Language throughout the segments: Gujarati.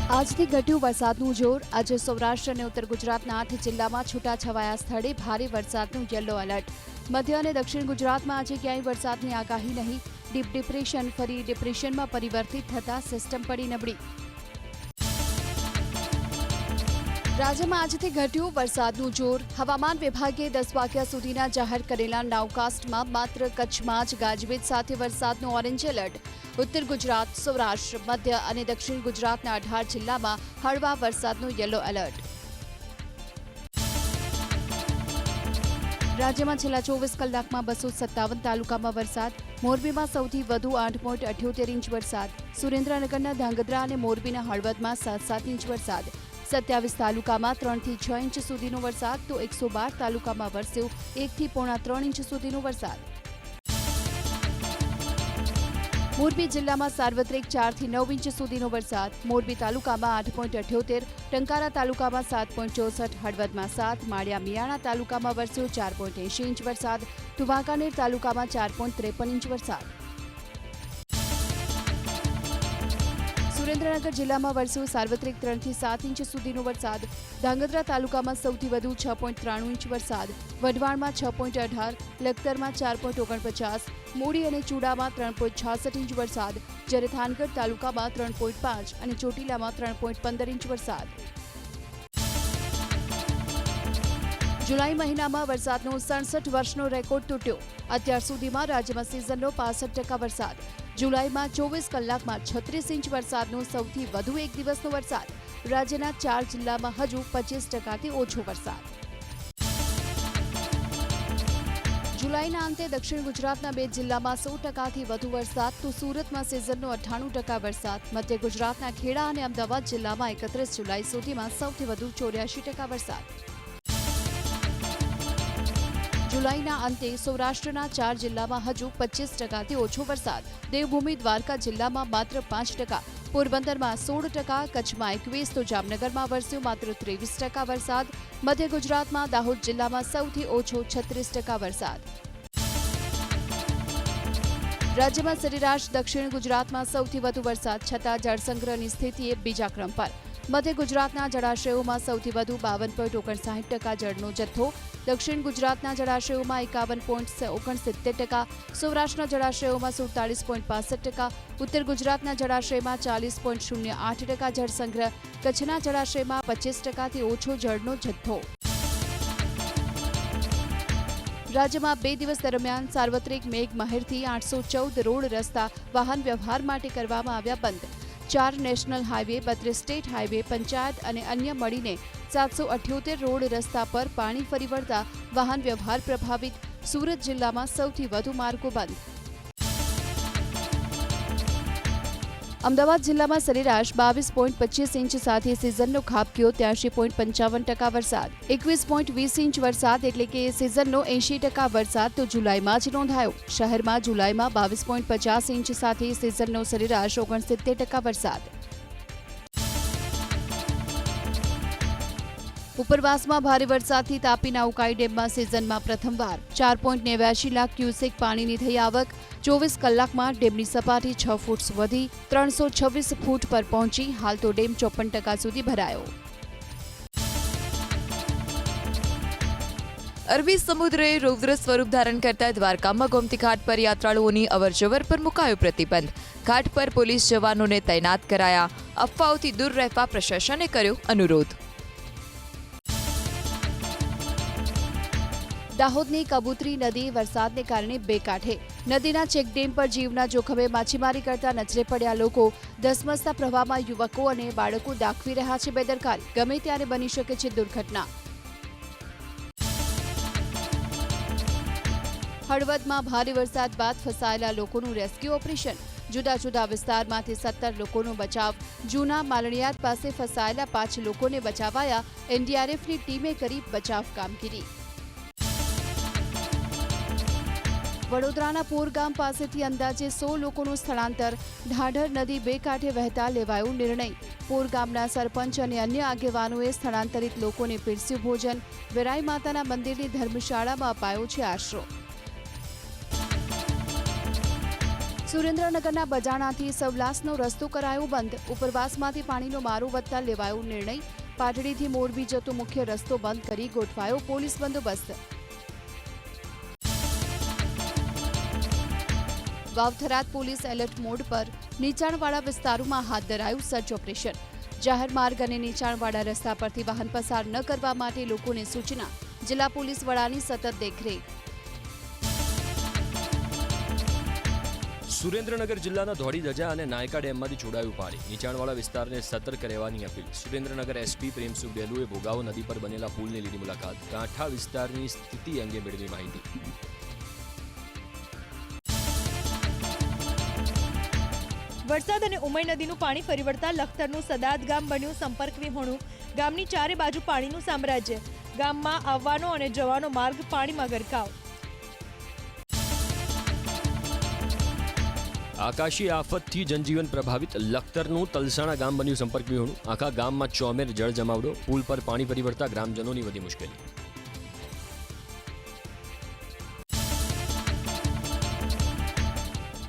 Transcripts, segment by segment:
આજથી ઘટ્યું વરસાદનું જોર। આજે સૌરાષ્ટ્ર અને ઉત્તર ગુજરાતના 8 જિલ્લામાં છૂટાછવાયા સ્થળે ભારે વરસાદનું યલો એલર્ટ। મધ્ય અને દક્ષિણ ગુજરાતમાં આજે ક્યાંય વરસાદની આગાહી નહીં। ડીપ ડિપ્રેશન ફરી ડિપ્રેશનમાં પરિવર્તિત થતા સિસ્ટમ પડી નબળી। રાજ્યમાં આજથી ઘટ્યું વરસાદનું જોર। હવામાન વિભાગે 10 વાગ્યા સુધીના જાહેર કરેલા નાઉકાસ્ટમાં માત્ર કચ્છમાં જ ગાજવીજ સાથે વરસાદનું ઓરેન્જ એલર્ટ। ઉત્તર ગુજરાત, સૌરાષ્ટ્ર, મધ્ય અને દક્ષિણ ગુજરાતના 18 જિલ્લામાં હળવા વરસાદનું યલો એલર્ટ। રાજ્યમાં છેલ્લા 24 કલાકમાં 257 તાલુકામાં વરસાદ। મોરબીમાં સૌથી વધુ 8.78 ઇંચ વરસાદ। સુરેન્દ્રનગરના ધાંગધ્રા અને મોરબીના હળવદમાં 7.7 ઇંચ વરસાદ। 27 તાલુકામાં 3 થી 6 ઇંચ સુધીનો વરસાદ તો 112 તાલુકામાં વરસ્યો 1 થી 1.5 ઇંચ સુધીનો વરસાદ। મોરબી જિલ્લામાં સાર્વત્રિક 4 થી 9 ઇંચ સુધીનો વરસાદ। મોરબી તાલુકામાં 8.78, ટંકારા તાલુકામાં 7.64, હળવદમાં 7, માળિયા મિયાણા તાલુકામાં વરસ્યો 4.80 ઇંચ વરસાદ તો વાંકાનેર તાલુકામાં 4.53 ઇંચ વરસાદ। સુરેન્દ્રનગર જિલ્લામાં વરસ્યો સાર્વત્રિક 3 થી 7 ઇંચ સુધીનો વરસાદ। ધાંગધ્રા તાલુકામાં સૌથી વધુ 6.93 ઇંચ વરસાદ। વઢવાણમાં 6.18, લખતરમાં 4.49, મૂળી અને ચૂડામાં 3.66 ઇંચ વરસાદ જ્યારે થાનગઢ તાલુકામાં 3.5 અને ચોટીલામાં 3.15 ઇંચ વરસાદ। જુલાઈ મહિનામાં વરસાદનો 67 વર્ષનો રેકોર્ડ તૂટ્યો। અત્યાર સુધીમાં રાજ્યમાં સિઝનનો 65% વરસાદ। જુલાઈમાં 24 કલાકમાં 36 ઇંચ વરસાદનો સૌથી વધુ એક દિવસનો વરસાદ। રાજ્યના 4 જિલ્લામાં હજુ 25%થી ઓછો વરસાદ। જુલાઈના અંતે દક્ષિણ ગુજરાતના 2 જિલ્લામાં 100%થી વધુ વરસાદ તો સુરતમાં સિઝનનો 98% વરસાદ। મધ્ય ગુજરાતના ખેડા અને અમદાવાદ જિલ્લામાં 31 જુલાઈ સુધીમાં સૌથી વધુ 84% વરસાદ। જુલાઈના અંતે સૌરાષ્ટ્રના 4 જિલ્લામાં હજુ 25%થી ઓછો વરસાદ। દેવભૂમિ દ્વારકા જિલ્લામાં માત્ર 5%, પોરબંદરમાં 16%, કચ્છમાં 21% તો જામનગરમાં વરસ્યો માત્ર 23% વરસાદ। મધ્ય ગુજરાતમાં દાહોદ જિલ્લામાં સૌથી ઓછો 36% વરસાદ। રાજ્યમાં સરેરાશ દક્ષિણ ગુજરાતમાં સૌથી વધુ વરસાદ છતાં જળસંગ્રહની સ્થિતિએ બીજા ક્રમ પર। મધ્ય ગુજરાતના જળાશયોમાં સૌથી વધુ 52.59% જળનો જથ્થો। દક્ષિણ ગુજરાતના જળાશયોમાં 51.69%, સૌરાષ્ટ્રના જળાશયોમાં 47.65%, ઉત્તર ગુજરાતના જળાશયમાં 40.08% જળસંગ્રહ, કચ્છના જળાશયમાં 25%થી ઓછો જળનો જથ્થો। રાજ્યમાં 2 દિવસ દરમિયાન સાર્વત્રિક મેઘમહેરથી 814 રોડ રસ્તા વાહન વ્યવહાર માટે કરવામાં આવ્યા બંધ। 4 national highway, 32 state highway, panchayat અને અન્ય મળીને 778 રોડ રસ્તા પર પાણી ફરી વળતા વાહન વ્યવહાર પ્રભાવિત। સુરત જિલ્લામાં સૌથી વધુ માર્ગો બંધ। અમદાવાદ જિલ્લામાં સરેરાશ 22.25 ઇંચ સાથે સિઝનનો ખાબક્યો 83.55% વરસાદ। 21.20 ઇંચ વરસાદ એટલે કે સિઝનનો 80% વરસાદ તો જુલાઈમાં જ નોંધાયો। શહેરમાં જુલાઈમાં 22.50 ઇંચ સાથે સિઝનનો સરેરાશ 69% વરસાદ। ઉપરવાસમાં ભારે વરસાદથી તાપીના ઉકાઈ ડેમમાં સિઝનમાં પ્રથમવાર 4.89 લાખ ક્યુસેક પાણીની થઈ આવક। 24 કલાકમાં ડેમની સપાટી 6 ફૂટ વધી 326 ફૂટ પર પહોંચી। હાલ તો ડેમ 54% સુધી ભરાયો। અરબી સમુદ્રે રૌદ્ર સ્વરૂપ ધારણ કરતા દ્વારકામાં ગોમતી ઘાટ પર યાત્રાળુઓની અવરજવર પર મુકાયો પ્રતિબંધ। ઘાટ પર પોલીસ જવાનોને તૈનાત કરાયા। અફવાઓથી દૂર રહેવા પ્રશાસને કર્યો અનુરોધ। દાહોદની કબૂતરી નદી વરસાદને કારણે બે કાંઠે। નદીના ચેકડેમ પર જીવના જોખમે માછીમારી કરતા નજરે પડ્યા લોકો। ધસમસતા પ્રવાહમાં યુવકો અને બાળકો દાખવી રહ્યા છે બેદરકારી। ગમે ત્યારે બની શકે છે દુર્ઘટના। હળવદમાં ભારે વરસાદ બાદ ફસાયેલા લોકોનું રેસ્ક્યુ ઓપરેશન। જુદા જુદા વિસ્તારમાંથી 17 લોકોનો બચાવ। જૂના માલણિયાદ પાસે ફસાયેલા 5 લોકોને બચાવાયા। એનડીઆરએફની ટીમે કરી બચાવ કામગીરી। વડોદરાના પોર ગામ પાસેથી અંદાજે 100 લોકોનું સ્થળાંતર। ઢાઢર નદી બે કાંઠે વહેતા લેવાયો નિર્ણય। પોર ગામના સરપંચ અને અન્ય આગેવાનોએ સ્થળાંતરિત લોકોને પીરસ્યું ભોજન। વેરાઈ માતાના મંદિરની ધર્મશાળામાં અપાયો છે આશરો। સુરેન્દ્રનગરના બજાણાથી સવલાસનો રસ્તો કરાયો બંધ. ઉપરવાસમાંથી પાણીનો મારો વધતા લેવાયો નિર્ણય. પાટડીથી મોરબી જતો મુખ્ય રસ્તો બંધ કરી ગોઠવાયો પોલીસ બંદોબસ્ત. વાવથરાદ પોલીસ એલર્ટ મોડ પર. નીચાણવાળા વિસ્તારોમાં હાથ ધરાયું સર્ચ ઓપરેશન. જાહેર માર્ગ અને નીચાણવાળા રસ્તા પરથી વાહન પસાર ન કરવા માટે લોકોને સૂચના. જિલ્લા પોલીસ વડાની સતત દેખરેખ. સુરેન્દ્રનગર જિલ્લાના ધોળી ધજા અને નાયકા ડેમમાંથી છોડાયું પાણી. નીચાણવાળા વિસ્તારને સતર્ક રહેવાની અપીલ. સુરેન્દ્રનગર એસપી પ્રેમસુખ બેલુએ ભોગાવો નદી પર બનેલા પુલની લીધી મુલાકાત. કાંઠા વિસ્તારની સ્થિતિ અંગે મેળવી માહિતી. વરસાદ અને ઉમય નદીનું પાણી ફરી વળતા લખતરનું સદાદ ગામ બન્યું સંપર્ક વિહોણું. ગામની ચારે બાજુ પાણીનું સામ્રાજ્ય. ગામમાં આવવાનો અને જવાનો માર્ગ પાણીમાં ગરકાવ. આકાશી આફતથી જનજીવન પ્રભાવિત. લખતરનું તલસાણા ગામ બન્યું સંપર્ક વિહોણું. આખા ગામમાં ચોમેર જળ જમાવડો. પુલ પર પાણી ફરી વળતા ગ્રામજનોની વધી મુશ્કેલી.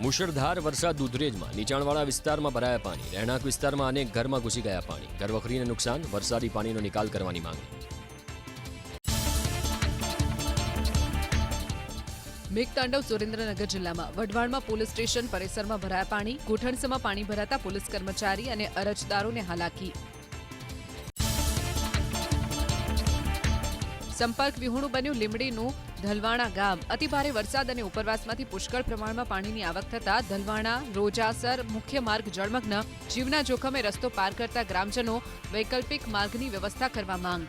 મુશળધાર વરસાદ દૂધરેજમાં. નીચાણવાળા વિસ્તારમાં ભરાયા પાણી. રહેણાંક વિસ્તારમાં અનેક ઘરમાં ઘૂસી ગયા પાણી. ઘરવખરીને નુકસાન. વરસાદી પાણીનો નિકાલ કરવાની માંગ. મેઘતાંડવ સુરેન્દ્રનગર જિલ્લામાં વઢવાણમાં પોલીસ સ્ટેશન પરિસરમાં ભરાયા પાણી. ઘૂંટણસમાં પાણી ભરાતા પોલીસ કર્મચારી અને અરજદારોને હાલાકી. સંપર્ક વિહોણું બન્યું લીમડીનું ધલવાણા ગામ. અતિભારે વરસાદ અને ઉપરવાસમાંથી પુષ્કળ પ્રમાણમાં પાણીની આવક થતા ધલવાણા રોજાસર મુખ્ય માર્ગ જળમગ્ન. જીવના જોખમે રસ્તો પાર કરતા ગ્રામજનો વૈકલ્પિક માર્ગની વ્યવસ્થા કરવા માંગ.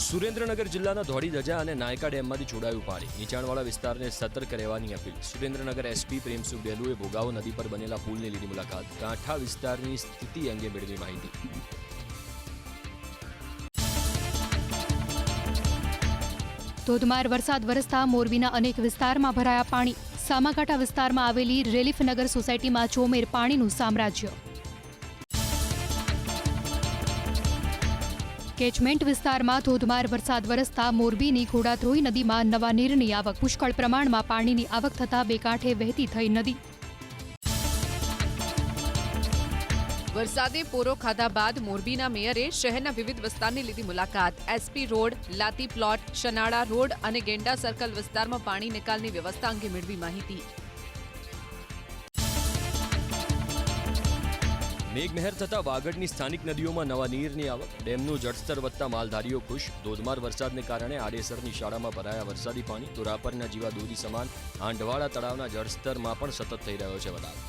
સુરેન્દ્રનગર જિલ્લાના ધોળી ધજા અને નાયકા ડેમમાંથી છોડાયું પાણી. નીચાણવાળા વિસ્તારને સતર્ક રહેવાની અપીલ. સુરેન્દ્રનગર એસપી પ્રેમસુખ બેલુએ ભોગાવો નદી પર બનેલા પુલની લીધી મુલાકાત. કાંઠા વિસ્તારની સ્થિતિ અંગે મેળવી માહિતી. ધોધમાર વરસાદ વરસતા મોરબીના અનેક વિસ્તારમાં ભરાયા પાણી. સામાકાંઠા વિસ્તારમાં આવેલી રેલીફનગર સોસાયટીમાં ચોમેર પાણીનું સામ્રાજ્ય. કેચમેન્ટ વિસ્તારમાં ધોધમાર વરસાદ વરસતા મોરબીની ઘોડાધ્રોઈ નદીમાં નવા નીરની આવક. પુષ્કળ પ્રમાણમાં પાણીની આવક થતા બે કાંઠે વહેતી થઈ નદી. વરસાદે પોરો ખાધા બાદ મોરબીના મેયરે શહેરના વિવિધ વિસ્તારની લીધી મુલાકાત. SP road, લાતી plot, Shanala road અને ગેંડા સર્કલ વિસ્તારમાં પાણી નિકાલની વ્યવસ્થા અંગે મેળવી માહિતી. મેઘમહેર થતા વાગડની સ્થાનિક નદીઓમાં નવા નીરની આવક. ડેમનું જળસ્તર વધતા માલધારીઓ ખુશ. ધોધમાર વરસાદને કારણે આડેસરની શાળામાં ભરાયા વરસાદી પાણી. તો રાપરના જીવા દોરી સમાન આંઢવાળા તળાવના જળસ્તરમાં પણ સતત થઈ રહ્યો છે વધારો.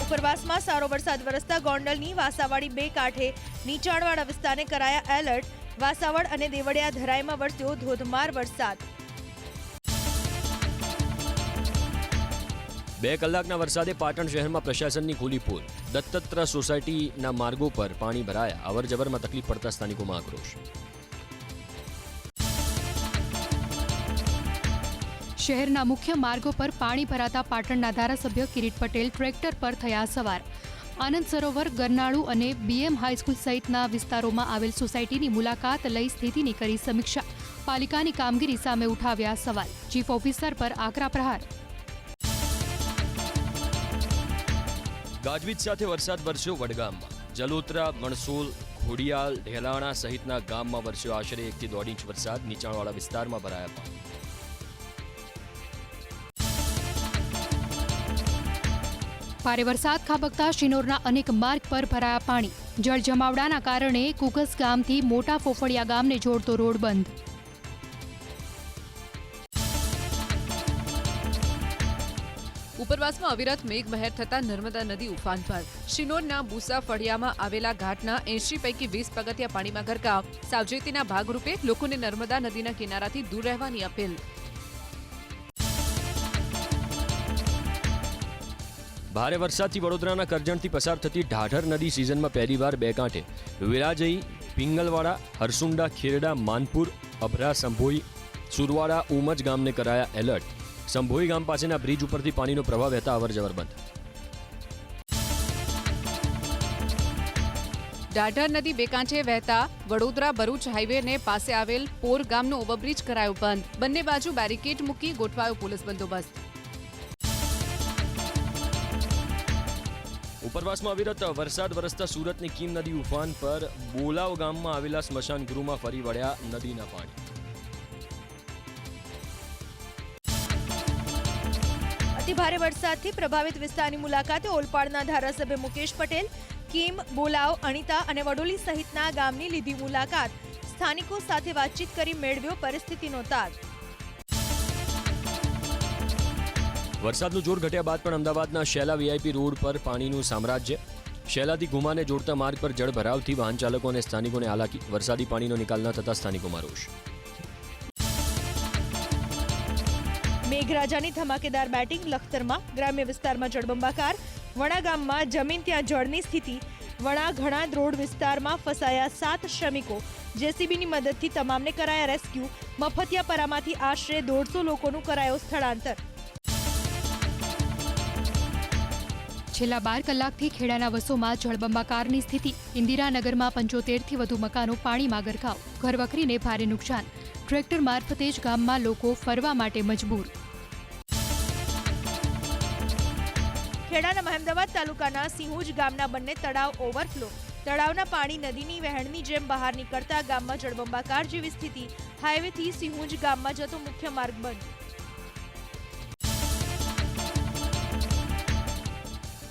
ઉપરવાસમાં સારો વરસાદ વરસતા ગોંડલની વાસાવાડી બે કાંઠે નીચાણવાળા વિસ્તારને કરાયા એલર્ટ. વાસાવડ અને દેવળિયા ધરાઈમાં વરસ્યો ધોધમાર વરસાદ. 2 કલાકના વરસાદે પાટણ શહેરમાં પ્રશાસનની ખુલી પોલ. દત્તત્ર સોસાયટીના માર્ગો પર પાણી ભરાયા. અવરજવરમાં તકલીફ પડતા સ્થાનિકોમાં આક્રોશ. શહેરના મુખ્ય માર્ગો પર પાણી ભરાતા પાટણના ધારાસભ્ય કિરીટ પટેલ ટ્રેક્ટર પર થયા સવાર. આનંદ સરોવર, ગરનાળુ અને બીએમ હાઈસ્કૂલ સહિતના વિસ્તારોમાં આવેલ સોસાયટીની મુલાકાત લઈ સ્થિતિની કરી સમીક્ષા. પાલિકાની કામગીરી સામે ઉઠાવ્યા સવાલ. ચીફ ઓફિસર પર આકરા પ્રહાર. ગાજવીજ સાથે વરસાદ વરસ્યો વડગામમાં. જલોત્રા, વણસોલ, ઘોડિયાલ, ઢેલાણા સહિતના ગામમાં વરસ્યો આશરે 1 થી 1.5 ઇંચ વરસાદ. નીચાણવાળા વિસ્તારમાં ભરાયા પાણી. ભારે વરસાદ ખાબકતા શિનોરના અનેક માર્ગ પર ભરાયા પાણી. જળ જમાવડાના કારણે કુકસ ગામથી મોટા ફોફળિયા ગામને જોડતો રોડ બંધ. ઉપરવાસમાં અવિરત મેઘમહેર થતા નર્મદા નદી ઉફાન પર. શિનોરના બુસા ફળિયામાં આવેલા ઘાટના 80 પૈકી 20 પગથિયા પાણીમાં ગરકાવ. સાવચેતીના ભાગરૂપે લોકોને નર્મદા નદીના કિનારાથી દૂર રહેવાની અપીલ. ભારે વરસાદથી વડોદરાના કરજણથી પસાર થતી ઢાઢર નદી સિઝનમાં પહેલીવાર 2 કાંઠે. વિરાજઈ, પિંગલવાડા, હરસુંડા, ખેરડા, માનપુર, અભરા, સંભોઈ, સુરવાડા, ઉમજ ગામને કરાયા એલર્ટ. સંભોઈ ગામ પાસેના બ્રિજ ઉપરથી પાણીનો પ્રવાહ વહેતા અવરજવર બંધ. ઢાઢર નદી બે કાંઠે વહેતા વડોદરા ભરૂચ હાઈવેને પાસે આવેલ પોર ગામનો ઓવરબ્રિજ કરાયો બંધ. બંને બાજુ બેરિકેડ મૂકી ગોઠવાયો પોલીસ બંદોબસ્ત. ઉપરવાસમાં અવિરત વરસાદ વરસતા સુરતની કીમ નદી ઉફાન પર. બોલાવ ગામમાં આવેલા સ્મશાન ગૃહમાં ફરી વળ્યા નદીના પાણી. અતિભારે વરસાદથી પ્રભાવિત વિસ્તારની મુલાકાતે ઓલપાડના ધારાસભ્ય મુકેશ પટેલ, કીમ, બોલાવ, અણીતા અને વડોલી સહિતના ગામની લીધી મુલાકાત. સ્થાનિકો સાથે વાતચીત કરી મેળવ્યો પરિસ્થિતિનો તાગ. વરસાદનું જોર ઘટ્યા બાદ પણ અમદાવાદના શેલા વીઆઈપી રોડ પર પાણીનું સામ્રાજ્ય. શેલાથી ગુમાને જોડતા માર્ગ પર જળભરાવથી વાહન ચાલકો અને સ્થાનિકોને હાલાકી. વરસાદી પાણીનો નિકાલ ન થતા સ્થાનિકોમાં રોષ. મેઘરાજાની ધમાકેદાર બેટિંગ લખતરમાં. ગ્રામ્ય વિસ્તારમાં જળબંબાકાર. વણા ગામમાં જમીન ત્યાં જળની સ્થિતિ. વણા ઘણા રોડ વિસ્તારમાં ફસાયા 7 શ્રમિકો. જેસીબીની મદદથી તમામને કરાયા રેસ્ક્યુ. મફતિયાપરામાંથી આશરે 150 લોકોનું કરાયો સ્થળાંતર. છેલ્લા 12 કલાકથી ખેડાના વસોમાં જળબંબાકારની સ્થિતિ. ઇન્દિરાનગરમાં 75થી વધુ મકાનો પાણીમાં ગરકાવ. ઘરવખરીને ભારે નુકસાન. ટ્રેક્ટર મારફતે જ ગામમાં લોકો ફરવા માટે મજબૂર. ખેડાના મહેમદાવાદ તાલુકાના સિંહુજ ગામના બંને તળાવ ઓવરફ્લો. તળાવના પાણી નદીની વહેણની જેમ બહાર નીકળતા ગામમાં જળબંબાકાર જેવી સ્થિતિ. હાઈવેથી સિંહુજ ગામમાં જતો મુખ્ય માર્ગ બંધ.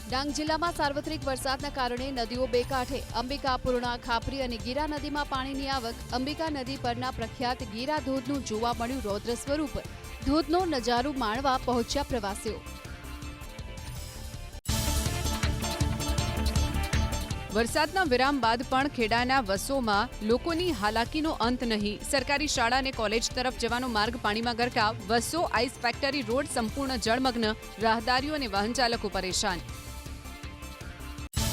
ડાંગ જિલ્લામાં સાર્વત્રિક વરસાદના કારણે નદીઓ બે કાંઠે. અંબિકા, પૂર્ણા, ખાપરી અને ગીરા નદીમાં પાણીની આવક. અંબિકા નદી પરના પ્રખ્યાત ગીરા ધોધનું જોવા મળ્યું રૌદ્ર સ્વરૂપ. ધોધનો નજારો માણવા પહોંચ્યા પ્રવાસીઓ. વરસાદના વિરામ બાદ પણ ખેડાના વસોમાં લોકોની હાલાકીનો અંત નહીં. સરકારી શાળા અને કોલેજ તરફ જવાનો માર્ગ પાણીમાં ગરકાવ. વસો આઈસ ફેક્ટરી રોડ સંપૂર્ણ જળમગ્ન. રાહદારીઓ અને વાહન ચાલકો પરેશાન.